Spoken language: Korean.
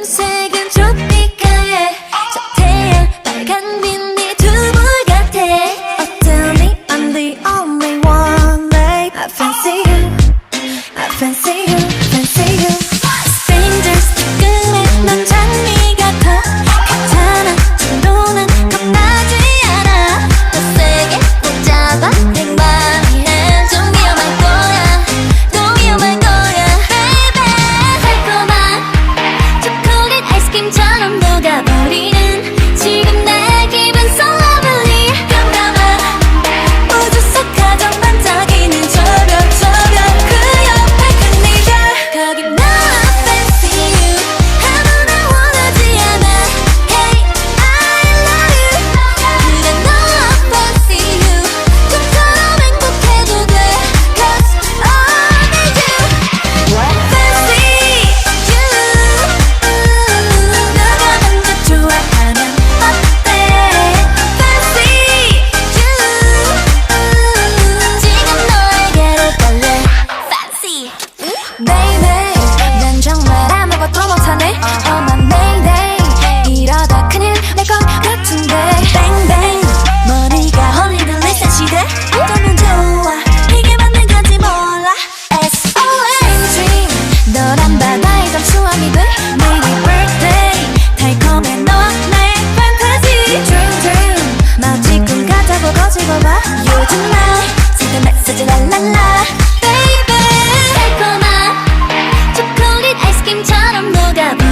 금색은 tropica에 저 태양 빨간 빛이 두불 같아. Oh tell me I'm the only one, babe. I fancy you, I fancy you, fancy you. Strangers 뜨끔해 넌 장미 같아. 괜찮아 진도는 겁나지 않아. 더 세게 붙잡아 내 맘은 좀 위험할 거야. 또 위험할 거야 baby. 달콤한 초콜릿 아이스크림처럼 녹아버리는 지금 내 기분 so lovely. 깜깜한 우주 속 가장 반짝이는 저별 그 옆에 큰 네가 거기 나 fancy you. 아무나 원하지 않아. Hey I love you. 그래 너 fancy you. 좀처럼 행복해도 돼 cause only you. Fancy you. 너가 먼저 좋아하면 어때? Fancy you. 지금 너에게로 갈래. Fancy baby. 난 정말 아무것도 못하네. Oh my mayday. 이러다 큰일 날 것 같은데. Bang bang. 머리가 흔들리는 시대. 어쩌면 좋아. 이게 맞는 건지 몰라. SOS dream. 너란 바다의 잠수함이 돼. 매일 birthday. 달콤해 너와 나의 fantasy. Dream dream. 마치 꿈 같아고 거지고 봐. 요즘 날 지금 메시지 랄랄라 baby. 달콤한 초콜릿 아이스크림처럼 녹아버